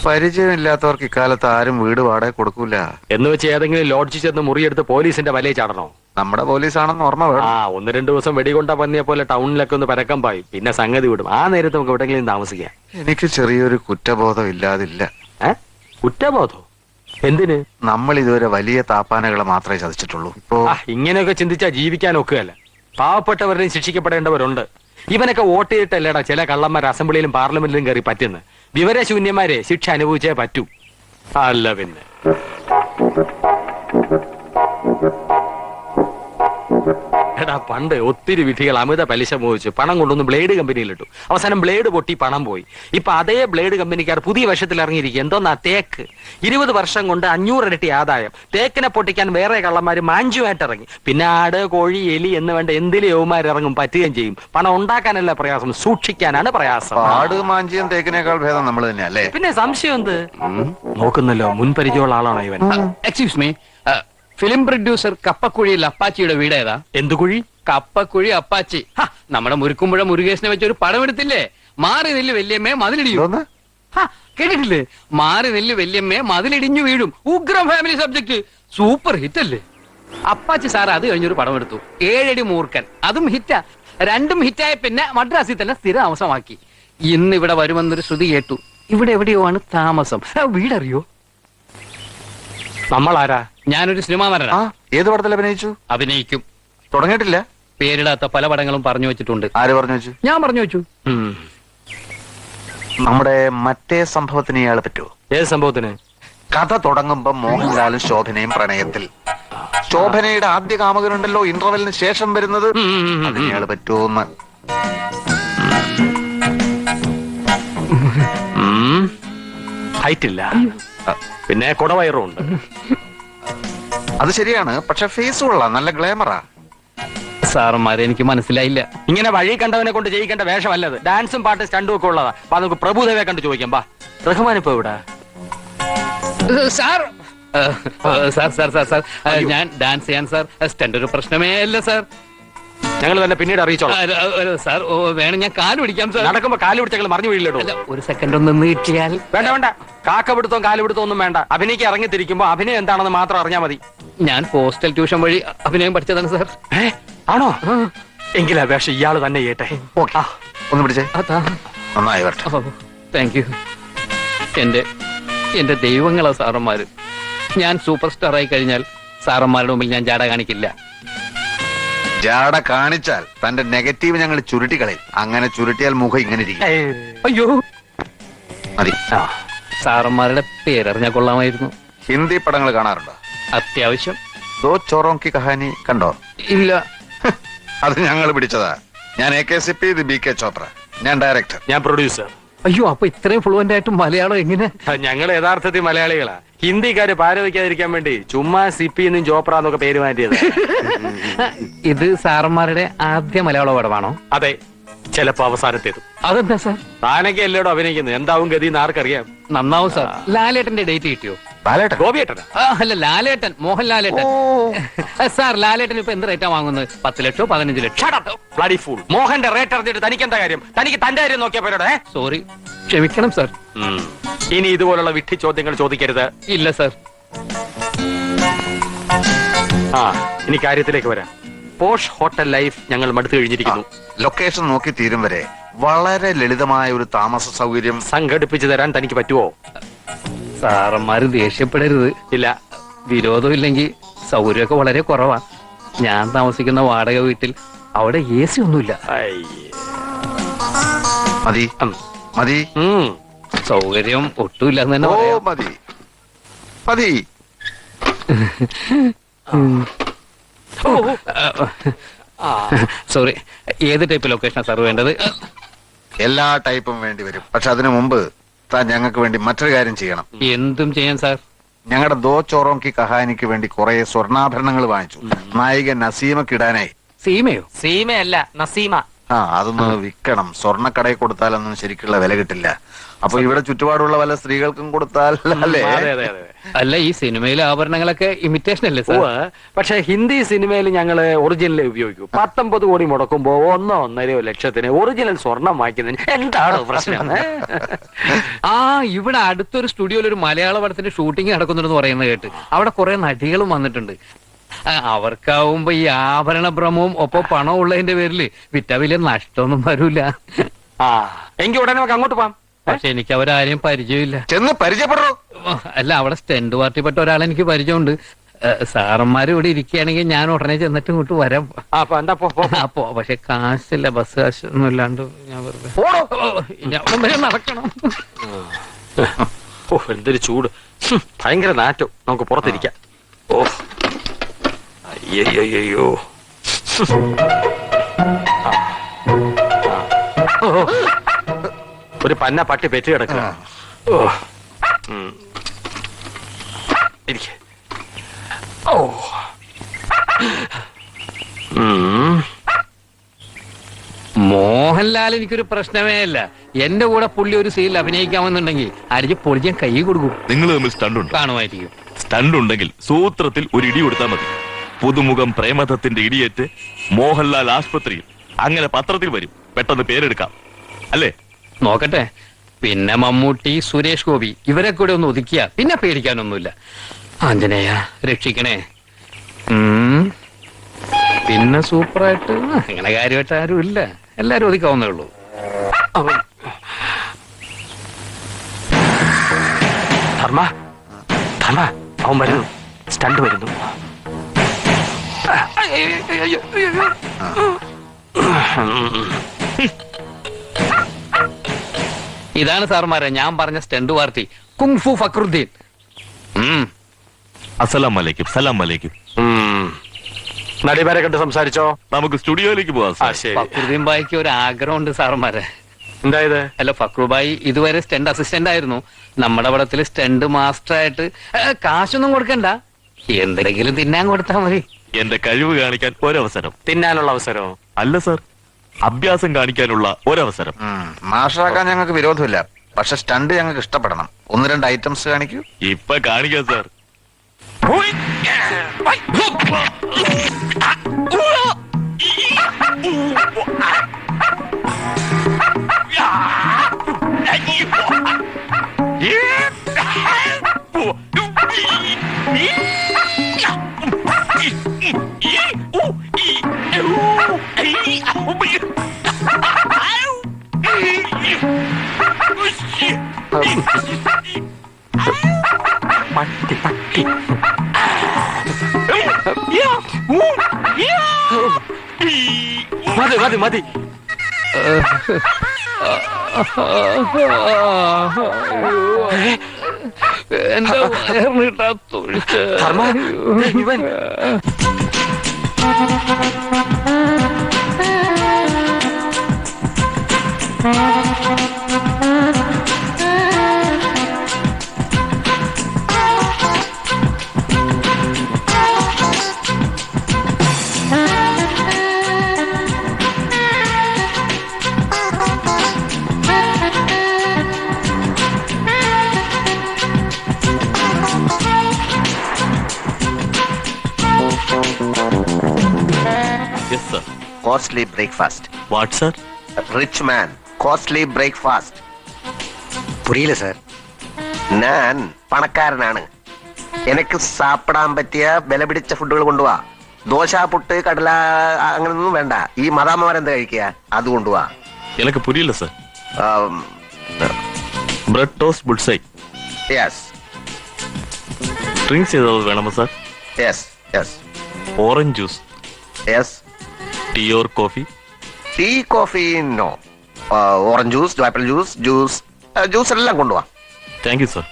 പരിചയമില്ലാത്തവർക്ക് ഇക്കാലത്ത് ആരും വീട് വാടക കൊടുക്കൂല. എന്ന് വെച്ച് ഏതെങ്കിലും ലോഡ്ജിൽ ചെന്ന് മുറിയെടുത്ത് പോലീസിന്റെ വലയിൽ ചാടണോ? നമ്മുടെ പോലീസാണെന്ന് ഓർമ്മ വേണം. 1-2 ദിവസം വെടികൊണ്ട പന്നിയെ പോലെ ടൗണിലൊക്കെ ഒന്ന് പരക്കം പായി, പിന്നെ സംഗതി വിടും. ആ നേരത്ത് നമുക്ക് എവിടെങ്കിലും താമസിക്കാം. എനിക്ക് ചെറിയൊരു കുറ്റബോധം ഇല്ലാതില്ല. കുറ്റബോധം എന്തിന്? നമ്മൾ ഇതുവരെ വലിയ താപ്പാനകളെ മാത്രമേ ചതിച്ചിട്ടുള്ളൂ. ഇപ്പോ ഇങ്ങനെയൊക്കെ ചിന്തിച്ചാ ജീവിക്കാൻ ഒക്കുകയല്ല. പാവപ്പെട്ടവരെയും ശിക്ഷിക്കപ്പെടേണ്ടവരുണ്ട്. ഇവനൊക്കെ വോട്ട് ചെയ്തിട്ടല്ലേടാ ചില കള്ളന്മാർ അസംബ്ലിയിലും പാർലമെന്റിലും കയറി പറ്റുന്നു. വിവരശൂന്യന്മാരെ ശിക്ഷ അനുഭവിച്ചേ പറ്റൂ. അല്ല പിന്നെ എടാ, പണ്ട് ഒത്തിരി വിധികൾ അമിത പലിശ മോഹിച്ചു പണം കൊണ്ടൊന്ന് ബ്ലേഡ് കമ്പനിയിലിട്ടു. അവസാനം ബ്ലേഡ് പൊട്ടി പണം പോയി. ഇപ്പൊ അതേ ബ്ലേഡ് കമ്പനിക്കാർ പുതിയ വർഷത്തിൽ ഇറങ്ങിയിരിക്കും. എന്തോന്നാ തേക്ക്. 20 വർഷം കൊണ്ട് 500 ഇരട്ടി ആദായം. തേക്കിനെ പൊട്ടിക്കാൻ വേറെ കള്ളന്മാര് മാഞ്ചുമായിട്ട് ഇറങ്ങി. പിന്നെ ആട്, കോഴി, എലി എന്ന് വേണ്ട എന്തിലും യൗമാരിറങ്ങും, പറ്റുകയും ചെയ്യും. പണം ഉണ്ടാക്കാനല്ല പ്രയാസം, സൂക്ഷിക്കാനാണ് പ്രയാസം. ആട് മാഞ്ചിയും തേക്കിനേക്കാൾ ഭേദം നമ്മൾ തന്നെ അല്ലേ? പിന്നെ സംശയം എന്ത്? നോക്കുന്നല്ലോ, മുൻപരിചയമുള്ള ആളാണോ ഇവൻ? എക്സ്ക്യൂസ് മീ, ഫിലിം പ്രൊഡ്യൂസർ കപ്പക്കുഴിയിൽ അപ്പാച്ചിയുടെ വീട് ഏതാ? എന്തു കുഴി? കപ്പക്കുഴി അപ്പാച്ചി. നമ്മുടെ മുരുക്കുമ്പുഴ മുരുകേശനെ വെച്ചൊരു പടം എടുത്തില്ലേ? മാറി നെല്ല് വല്യമ്മേ മതിലിടിയും. കേട്ടിട്ടില്ലേ? മാറി നെല്ല് വല്യമ്മേ മതിലിടിഞ്ഞു വീഴും. ഉഗ്രം ഫാമിലി സബ്ജക്ട്, സൂപ്പർ ഹിറ്റ് അല്ലേ? അപ്പാച്ചി സാർ അത് കഴിഞ്ഞൊരു പടം എടുത്തു, 7 അടി മൂർഖൻ. അതും ഹിറ്റാ. രണ്ടും ഹിറ്റായ പിന്നെ മദ്രാസിൽ തന്നെ സ്ഥിര താമസമാക്കി. ഇന്ന് ഇവിടെ വരുമെന്നൊരു ശ്രുതി കേട്ടു. ഇവിടെ എവിടെയോ ആണ് താമസം. വീടറിയോ? നമ്മളാരാ? ഞാനൊരു സിനിമാ നടനാ. ഏത് പടത്തിൽ അഭിനയിച്ചു? അഭിനയിക്കും. തുടങ്ങിയിട്ടില്ല. പേരിടാത്ത പല പടങ്ങളും പറഞ്ഞു വെച്ചിട്ടുണ്ട്. ആര് പറഞ്ഞു വെച്ചു? ഞാൻ പറഞ്ഞു വെച്ചു. നമ്മുടെ മറ്റേ സംഭവത്തിന് ഇയാള് പറ്റുമോ? ഏത് സംഭവത്തിന്? കഥ തുടങ്ങുമ്പോ മോഹൻലാലും ശോഭനയും പ്രണയത്തിൽ. ശോഭനയുടെ ആദ്യ കാമുകനുണ്ടല്ലോ ഇന്റർവെല്ലിന് ശേഷം വരുന്നത്, അതിന് ഇയാള് പറ്റുമോന്ന്. ഹൈറ്റില്ല, പിന്നെ കുടവയറും ഉണ്ട്. അത് ശരിയാണ്, പക്ഷെ ഫേസ് കൊള്ളാം, നല്ല ഗ്ലാമറാ. സാറന്മാരെ എനിക്ക് മനസ്സിലായില്ല. ഇങ്ങനെ വഴി കണ്ടവനെ കൊണ്ട് ജയിക്കേണ്ട വേഷമല്ലത്. ഡാൻസും പാട്ടും സ്റ്റണ്ടും ഒക്കെ ഉള്ളതാ. അപ്പൊ നമുക്ക് പ്രഭുദേവയെ കണ്ട് ചോദിക്കാം. ബാ, റഹ്മാൻ ഇപ്പൊ ഇവിടെ? Sir sir sir sir sir ഞാൻ ഡാൻസ് ചെയ്യാൻ സാർ. സ്റ്റണ്ട് ഒരു പ്രശ്നമേ അല്ല സാർ. ഞങ്ങൾ തന്നെ പിന്നീട് അറിയിച്ചോളാം. സാർ വേണം, ഞാൻ കാല് പിടിക്കാം സാർ. നടക്കുമ്പോ കാല് പിടിച്ചങ്ങൾ മറിഞ്ഞു വീഴില്ലടോ. ഒരു സെക്കൻഡ് ഒന്ന് നിന്ന് കിട്ടിയാൽ. വേണ്ട വേണ്ട, കാക്കപിടുത്തവും കാലുപിടുത്തവും ഒന്നും വേണ്ട. അഭിനയിക്ക് ഇറങ്ങിത്തിരിക്കുമ്പോ അഭിനയം എന്താണെന്ന് മാത്രം അറിഞ്ഞാൽ മതി. ഞാൻ പോസ്റ്റൽ ട്യൂഷൻ വഴി അഭിനയം പഠിച്ചതാണ് സാർ. ആണോ? എങ്കിലാ വേഷം ഇയാള് തന്നെ ചെയ്യട്ടെ. ഒന്ന് പിടിച്ചേ. നന്നായി വരട്ടെ. Thank you. എന്റെ ദൈവങ്ങളാ സാറന്മാര്. ഞാൻ സൂപ്പർ സ്റ്റാർ ആയി കഴിഞ്ഞാൽ സാറന്മാരുടെ മുമ്പിൽ ഞാൻ ജാട കാണിക്കില്ല. ജാട കാണിച്ചാൽ തന്റെ നെഗറ്റീവ് ഞങ്ങൾ ചുരുട്ടിക്കളയും. അങ്ങനെ ചുരുട്ടിയാൽ മുഖം ഇങ്ങനെ ഇരിക്കും. അയ്യോ മതി. സാറന്മാരുടെ പേരറിഞ്ഞാൽ കൊള്ളാമായിരുന്നു. ഹിന്ദി പടങ്ങൾ കാണാറുണ്ടോ? അത്യാവശ്യം. ദോ ചോറോം കി കഹാനി കണ്ടോ? ഇല്ല. അത് ഞങ്ങൾ പിടിച്ചതാ. ഞാൻ AKCP, ഇത് BK ചോപ്ര. ഞാൻ ഡയറക്ടർ. ഞാൻ പ്രൊഡ്യൂസർ. അയ്യോ, അപ്പൊ ഇത്രയും ഫ്ലുവന്റ് ആയിട്ട് മലയാളം എങ്ങനെ? ഞങ്ങൾ യഥാർത്ഥത്തിൽ മലയാളികളാ. ഹിന്ദിക്കാര് പാരവയ്ക്കാതിരിക്കാൻ വേണ്ടി ചുമ്മാ സിപ്പി എന്നും ചോപ്ര എന്നൊക്കെ പേര് മാറ്റിയത്. ഇത് സാറന്മാരുടെ ആദ്യ മലയാള പടമാണോ? അതെ, ചിലപ്പോ അവസാനത്തേതും. അതെന്താ സാർ? താനൊക്കെ എല്ലായിടും അഭിനയിക്കുന്നത്. എന്താവും ഗതി എന്ന് ആർക്കറിയാം. നന്നാവും സാർ. ലാലേട്ടന്റെ ഡേറ്റ് കിട്ടിയോ? ഗോപിയേട്ടനാ? അല്ല, ലാലേട്ടൻ, മോഹൻ ലാലേട്ടൻ. സാർ, ലാലേട്ടൻ ഇപ്പൊ എന്ത് റേറ്റാ വാങ്ങുന്നത്? 10 ലക്ഷോ 15 ലക്ഷം? മോഹന്റെ റേറ്റ് അറിഞ്ഞിട്ട് തനിക്ക് എന്താ കാര്യം? തനിക്ക് തന്റെ കാര്യം നോക്കിയാ പോരടെ. സോറി, ക്ഷമിക്കണം സാർ. ഇനി ഇതുപോലുള്ള വിഡ്ഢി ചോദ്യങ്ങൾ ചോദിക്കരുത്. ഇല്ല സാർ. ഇനി കാര്യത്തിലേക്ക് വരാം. പോഷ് ഹോട്ടൽ ലൈഫ് ഞങ്ങൾ മടുത്തു കഴിഞ്ഞിരിക്കുന്നു. ലൊക്കേഷൻ നോക്കി തീരും വരെ വളരെ ലളിതമായ ഒരു താമസ സൗകര്യം സംഘടിപ്പിച്ചു തരാൻ തനിക്ക് പറ്റുമോ? സാറന്മാര് ദേഷ്യപ്പെടരുത്. ഇല്ല, വിരോധം ഇല്ലെങ്കിൽ സൗകര്യമൊക്കെ വളരെ കുറവാ. ഞാൻ താമസിക്കുന്ന വാടക വീട്ടിൽ അവിടെ AC ഒന്നുമില്ല. മതി മതി. സൗകര്യം ഒട്ടുമില്ല എന്ന് തന്നെ പറയാം. മതി മതി. സോറി, ഏത് ടൈപ്പ് ലൊക്കേഷനാ സാർ വേണ്ടത്? എല്ലാ ടൈപ്പും വേണ്ടി വരും. പക്ഷെ അതിനു മുമ്പ് താൻ ഞങ്ങൾക്ക് വേണ്ടി മറ്റൊരു കാര്യം ചെയ്യണം. എന്തും ചെയ്യാൻ സാർ. ഞങ്ങളുടെ ദോ ചോറോം കി കഹാനിക്ക് വേണ്ടി കുറെ സ്വർണ്ണാഭരണങ്ങൾ വാങ്ങിച്ചു. നായിക നസീമക്ക് ഇടാനായി. സീമയോ? സീമയല്ല, നസീമ. ആ അതൊന്ന് വിൽക്കണം. സ്വർണ്ണക്കടയിൽ കൊടുത്താലൊന്നും ശരിക്കുള്ള വില കിട്ടില്ല. അപ്പൊ ഇവിടെ ചുറ്റുപാടുള്ള വല്ല സ്ത്രീകൾക്കും കൊടുത്താൽ അല്ലേ? അതെ അതെ അതെ. അല്ല, ഈ സിനിമയിലെ ആഭരണങ്ങളൊക്കെ ഇമിറ്റേഷൻ അല്ലേ സാർ? പക്ഷെ ഹിന്ദി സിനിമയിൽ ഞങ്ങള് ഒറിജിനൽ ഉപയോഗിക്കൂ. 19 കോടി മുടക്കുമ്പോ 1.5 ലക്ഷത്തിന് ഒറിജിനൽ സ്വർണം വാങ്ങിക്കുന്നതിന് എന്താണ് പ്രശ്നം? ആ, ഇവിടെ അടുത്തൊരു സ്റ്റുഡിയോയിൽ ഒരു മലയാള പടത്തിന്റെ ഷൂട്ടിംഗ് നടക്കുന്നുണ്ടെന്ന് പറയുന്നത് കേട്ട്. അവിടെ കുറെ നടികളും വന്നിട്ടുണ്ട്. അവർക്കാവുമ്പോ ഈ ആഭരണ ഭ്രമവും ഒപ്പം പണം ഉള്ളതിന്റെ പേരിൽ വിറ്റ വലിയ നഷ്ടമൊന്നും വരൂല. ആ എങ്കിൽ ഉടനെ നമുക്ക് അങ്ങോട്ട് പോവാം. പക്ഷെ എനിക്ക് അവരാരെയും പരിചയമില്ല. ചെന്ന് പരിചയപ്പെടൂ. അല്ല, അവിടെ സ്റ്റെൻഡ് പാർട്ടിപ്പെട്ട ഒരാളെ എനിക്ക് പരിചയമുണ്ട്. സാറന്മാര് ഇവിടെ ഇരിക്കുകയാണെങ്കിൽ ഞാൻ ഉടനെ ചെന്നിട്ട് ഇങ്ങോട്ട് വരാം. അപ്പൊ എന്താ അപ്പോ പക്ഷെ കാശില്ല, ബസ് കാശ് ഒന്നും ഇല്ലാണ്ട് ഞാൻ വെറുതെ ഞാൻ അവിടം വരെ നടക്കണം. ഓ എന്തൊരു ചൂട്, ഭയങ്കര നാറ്റം. നമുക്ക് പുറത്തിരിക്കാം. ഓ അയ്യോ ഒരു പന്ന പട്ടി പെറ്റ് കിടക്കുക. ഓ ഇരിക്കെ. ഓ മോഹൻലാൽ എനിക്കൊരു പ്രശ്നമേ അല്ല. എന്റെ കൂടെ പുള്ളി ഒരു സീനിൽ അഭിനയിക്കാമെന്നുണ്ടെങ്കിൽ അരിച്ച് പൊളിക്കാൻ കൈ കൊടുക്കും. നിങ്ങൾ തമ്മിൽ സ്റ്റണ്ട് ഉണ്ട്? കാണുമായിരിക്കും. സ്റ്റണ്ട് ഉണ്ടെങ്കിൽ സൂത്രത്തിൽ ഒരു ഇടി കൊടുത്താൽ മതി. പുതുമുഖം പ്രേമദത്തിന്റെ ഇടിയേറ്റ് മോഹൻലാൽ ആശുപത്രിയിൽ. അങ്ങനെ പത്രത്തിൽ വരും. പെട്ടെന്ന് പേരെടുക്കാം അല്ലേ? നോക്കട്ടെ. പിന്നെ മമ്മൂട്ടി, സുരേഷ് ഗോപി ഇവരെ കൂടെ ഒന്ന് ഒതുക്കിയ പിന്നെ പേടിക്കാനൊന്നുമില്ല. ആഞ്ജനേയ രക്ഷിക്കണേ. പിന്നെ സൂപ്പറായിട്ട് അങ്ങനെ കാര്യമായിട്ട് ആരും ഇല്ല. എല്ലാരും ഒതുക്കാവുന്നേ ഉള്ളൂ. ധർമ്മ ധർമ്മ അവൻ വരുന്നു. സ്റ്റണ്ട് വരുന്നു. ഇതാണ് സാർമാരെ ഞാൻ പറഞ്ഞ സ്റ്റണ്ട് പാർട്ടി, കുങ്ഫു ഫക്രുദ്ദീൻ. അസ്സലാം വലൈക്കും. സലാം വലൈക്കും. നടിമാരെ കണ്ട് സംസാരിച്ചോ? നമുക്ക് സ്റ്റുഡിയോയിലേക്ക് പോവാം. ഫക്രുദ്ദീൻ ബായിക്ക് ഒരു ആഗ്രഹമുണ്ട് സാർമാരെ. എന്തായത്? അല്ല, ഫക്രുബായി ഇതുവരെ സ്റ്റണ്ട് അസിസ്റ്റന്റ് ആയിരുന്നു. നമ്മുടെ പടത്തിൽ സ്റ്റണ്ട് മാസ്റ്റർ ആയിട്ട് കാശൊന്നും കൊടുക്കണ്ട, എന്തെങ്കിലും തിന്നാൻ കൊടുത്താൽ മതി. എന്റെ കഴിവ് കാണിക്കാൻ ഒരവസരം. തിന്നാനുള്ള അവസരമോ? അല്ല സർ, അഭ്യാസം കാണിക്കാനുള്ള ഒരവസരം. മാഷാക്കാൻ ഞങ്ങൾക്ക് വിരോധമില്ല. പക്ഷെ സ്റ്റണ്ട് ഞങ്ങൾക്ക് ഇഷ്ടപ്പെടണം. 1-2 ഐറ്റംസ് കാണിക്കൂ. ഇപ്പൊ കാണിക്കാം സർ. പട്ടി പട്ടി. മതി മതി മതി. എന്റെ വയറിനിട്ടാ തൊഴിച്ച്. ധർമ്മ ഇവൻ yes sir. Costly breakfast. What sir? Rich man costly breakfast. പുരിയില്ല സാർ. ഞാൻ പണക്കാരനാണ്. എനിക്ക് സാപ്പിടാൻ പറ്റിയ വില പിടിച്ച ഫുഡുകൾ കൊണ്ടുപോവാ. ദോശ, പുട്ട്, കടല അങ്ങനൊന്നും വേണ്ട. ഈ മദാമ്മമാരെന്താ കഴിക്കുക, അത് കൊണ്ടുപോവാ. എനിക്ക് പുരിയില്ല sir. Bread toast bullseye. Yes drinks ചെയ്തത് വേണമോ sir? Yes yes orange juice. Yes. Tea or coffee? Tea, coffee no. Orange juice, apple juice, juice എല്ലാം കൊണ്ടുപോവാ. Thank you sir.